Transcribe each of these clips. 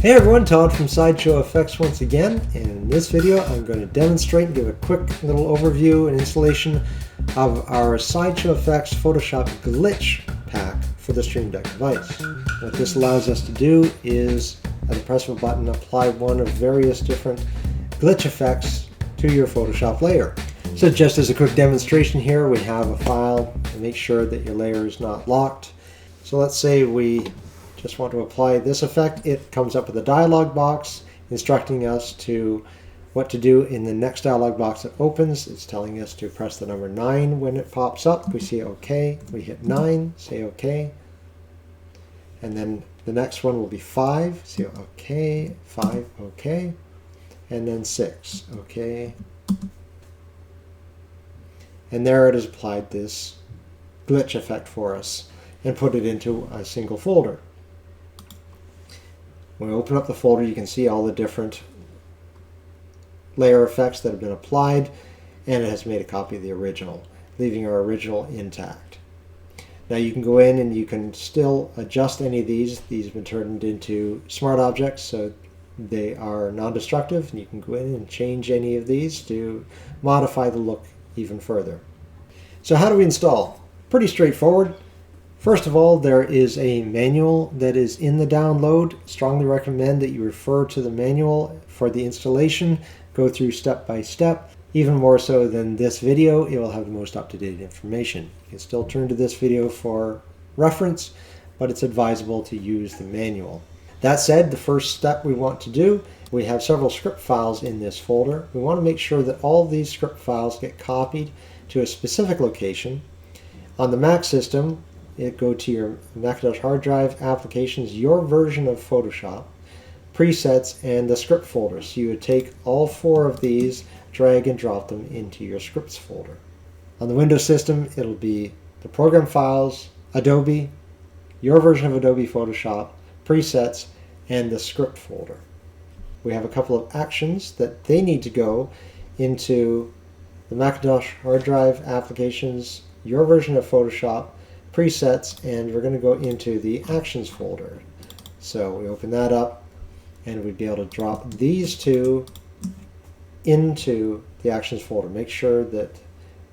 Hey everyone, Todd from SideshowFX once again, and in this video I'm going to demonstrate and give a quick little overview and installation of our SideshowFX Photoshop Glitch pack for the Stream Deck device. What this allows us to do is, at the press of a button, apply one of various different glitch effects to your Photoshop layer. So just as a quick demonstration here, we have a file to make sure that your layer is not locked. So let's say we just want to apply this effect. It comes up with a dialog box instructing us to what to do in the next dialog box that opens. It's telling us to press the number 9 when it pops up. We say OK. We hit 9, say OK. And then the next one will be 5. Say OK, 5, OK. And then 6, OK. And there it has applied this glitch effect for us and put it into a single folder. When we open up the folder, you can see all the different layer effects that have been applied, and it has made a copy of the original, leaving our original intact. Now you can go in and you can still adjust any of these. These have been turned into smart objects, so they are non-destructive, and you can go in and change any of these to modify the look even further. So how do we install? Pretty straightforward. First of all, there is a manual that is in the download. Strongly recommend that you refer to the manual for the installation. Go through step by step. Even more so than this video, it will have the most up-to-date information. You can still turn to this video for reference, but it's advisable to use the manual. That said, the first step we want to do, we have several script files in this folder. We want to make sure that all these script files get copied to a specific location. On the Mac system, go to your Macintosh hard drive, applications, your version of Photoshop, presets, and the script folder. So you would take all 4 of these, drag and drop them into your scripts folder. On the Windows system, it'll be the program files, Adobe, your version of Adobe Photoshop, presets, and the script folder. We have a couple of actions that they need to go into the Macintosh hard drive, applications, your version of Photoshop, presets, and we're going to go into the actions folder. So we open that up and we'd be able to drop these 2 into the actions folder. Make sure that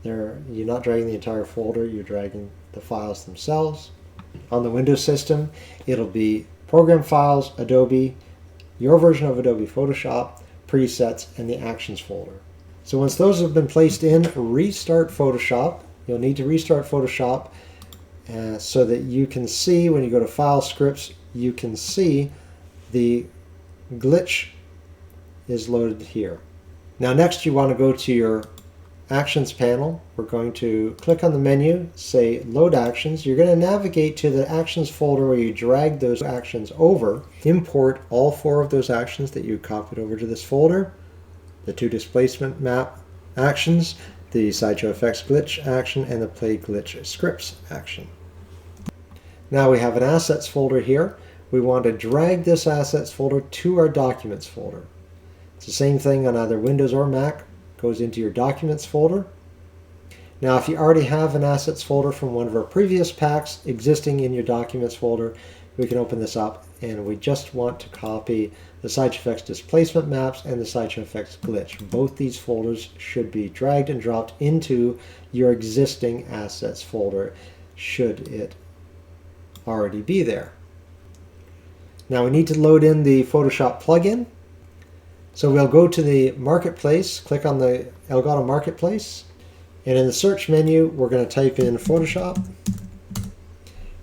you're not dragging the entire folder, you're dragging the files themselves. On the Windows system, it'll be program files, Adobe, your version of Adobe Photoshop, presets, and the actions folder. So once those have been placed in, restart Photoshop. You'll need to restart Photoshop so that you can see, when you go to File, Scripts, you can see the glitch is loaded here. Now next you want to go to your Actions panel. We're going to click on the menu, say Load Actions. You're going to navigate to the Actions folder where you drag those actions over. Import all 4 of those actions that you copied over to this folder. The 2 displacement map actions, the SideshowFX Glitch action, and the Play Glitch Scripts action. Now we have an Assets folder here. We want to drag this Assets folder to our Documents folder. It's the same thing on either Windows or Mac. Goes into your Documents folder. Now if you already have an Assets folder from one of our previous packs existing in your Documents folder, we can open this up, and we just want to copy the SideshowFX Displacement Maps and the SideshowFX Glitch. Both these folders should be dragged and dropped into your existing Assets folder, should it already be there. Now we need to load in the Photoshop plugin. So we'll go to the Marketplace, click on the Elgato Marketplace, and in the search menu we're going to type in Photoshop,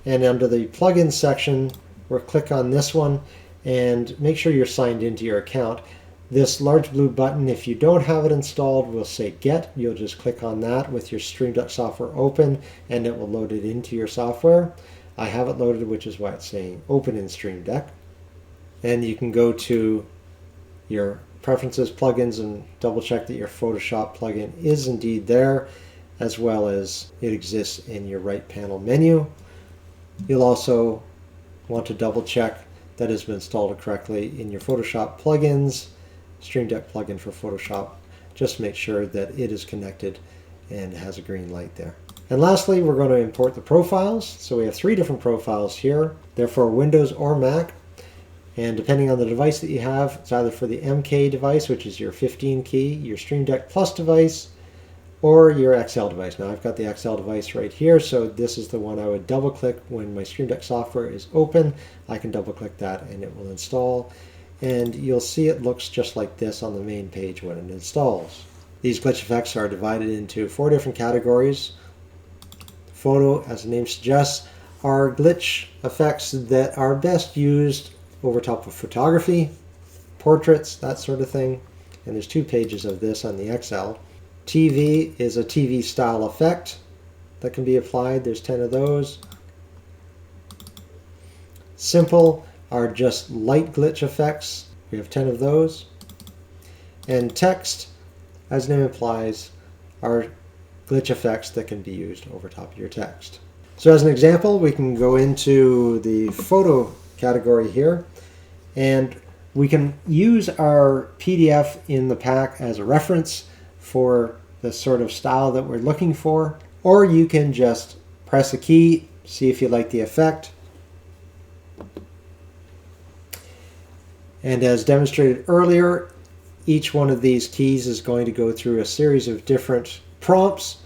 and under the plugins section we'll click on this one and make sure you're signed into your account. This large blue button, if you don't have it installed, will say Get. You'll just click on that with your Stream Deck software open and it will load it into your software. I have it loaded, which is why it's saying Open in Stream Deck. And you can go to your Preferences, Plugins, and double check that your Photoshop plugin is indeed there, as well as it exists in your right panel menu. You'll also want to double check that it's been installed correctly in your Photoshop plugins, Stream Deck plugin for Photoshop. Just make sure that it is connected and has a green light there. And lastly, we're going to import the profiles. So we have 3 different profiles here. They're for Windows or Mac. And depending on the device that you have, it's either for the MK device, which is your 15 key, your Stream Deck Plus device, or your XL device. Now I've got the XL device right here, so this is the one I would double click when my Stream Deck software is open. I can double click that and it will install. And you'll see it looks just like this on the main page when it installs. These glitch effects are divided into 4 different categories. Photo, as the name suggests, are glitch effects that are best used over top of photography, portraits, that sort of thing. And there's 2 pages of this on the XL. TV is a TV style effect that can be applied. There's 10 of those. Simple are just light glitch effects. We have 10 of those. And text, as the name implies, are glitch effects that can be used over top of your text. So as an example, we can go into the photo category here, and we can use our PDF in the pack as a reference for the sort of style that we're looking for, or you can just press a key, see if you like the effect. And as demonstrated earlier, each one of these keys is going to go through a series of different prompts.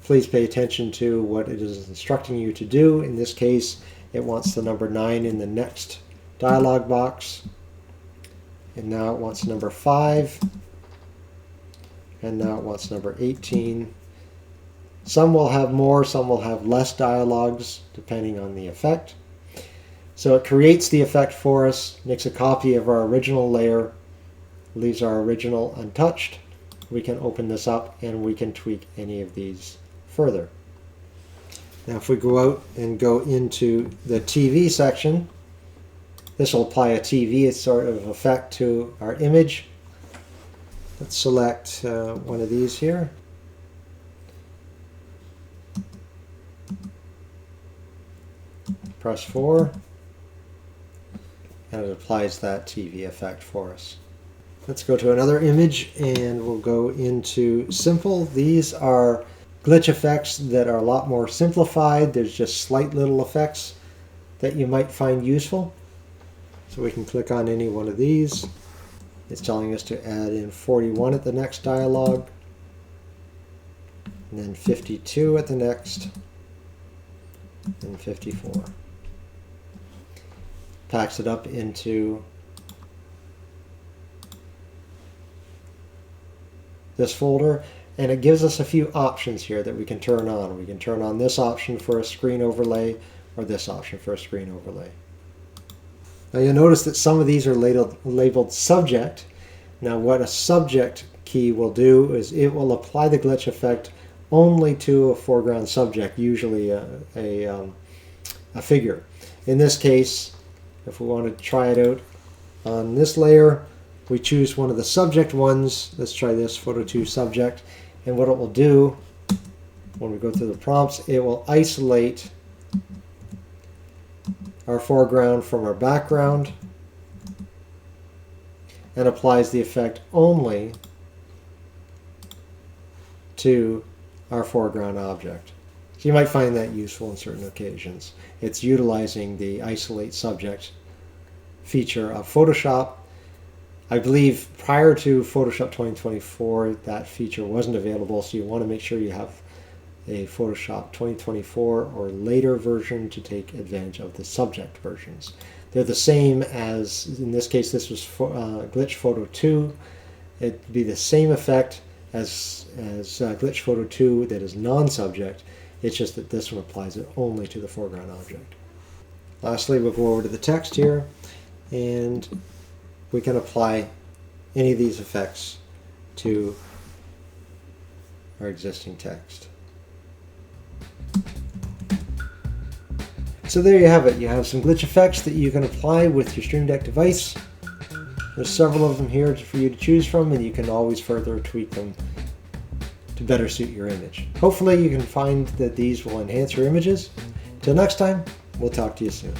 Please pay attention to what it is instructing you to do. In this case, it wants the number 9 in the next dialog box. And now it wants number 5. And now it wants number 18. Some will have more, some will have less dialogues, depending on the effect. So it creates the effect for us, makes a copy of our original layer, leaves our original untouched. We can open this up and we can tweak any of these further. Now if we go out and go into the TV section, this will apply a TV sort of effect to our image. Let's select one of these here. Press 4, and it applies that TV effect for us. Let's go to another image and we'll go into simple. These are glitch effects that are a lot more simplified. There's just slight little effects that you might find useful. So we can click on any one of these. It's telling us to add in 41 at the next dialog, and then 52 at the next, and 54. Packs it up into this folder, and it gives us a few options here that we can turn on. We can turn on this option for a screen overlay, or this option for a screen overlay. Now you'll notice that some of these are labeled subject. Now what a subject key will do is it will apply the glitch effect only to a foreground subject, usually a figure. In this case, if we want to try it out on this layer, we choose one of the subject ones. Let's try this, photo 2 subject. And what it will do, when we go through the prompts, it will isolate our foreground from our background and applies the effect only to our foreground object. So you might find that useful in certain occasions. It's utilizing the isolate subject feature of Photoshop. I believe prior to Photoshop 2024 that feature wasn't available, so you want to make sure you have a Photoshop 2024 or later version to take advantage of the subject versions. They're the same as, in this case, this was Glitch Photo 2. It'd be the same effect as Glitch Photo 2 that is non-subject. It's just that this one applies it only to the foreground object. Lastly, we'll go over to the text here, and we can apply any of these effects to our existing text. So there you have it. You have some glitch effects that you can apply with your Stream Deck device. There's several of them here for you to choose from, and you can always further tweak them to better suit your image. Hopefully you can find that these will enhance your images. Till next time, we'll talk to you soon.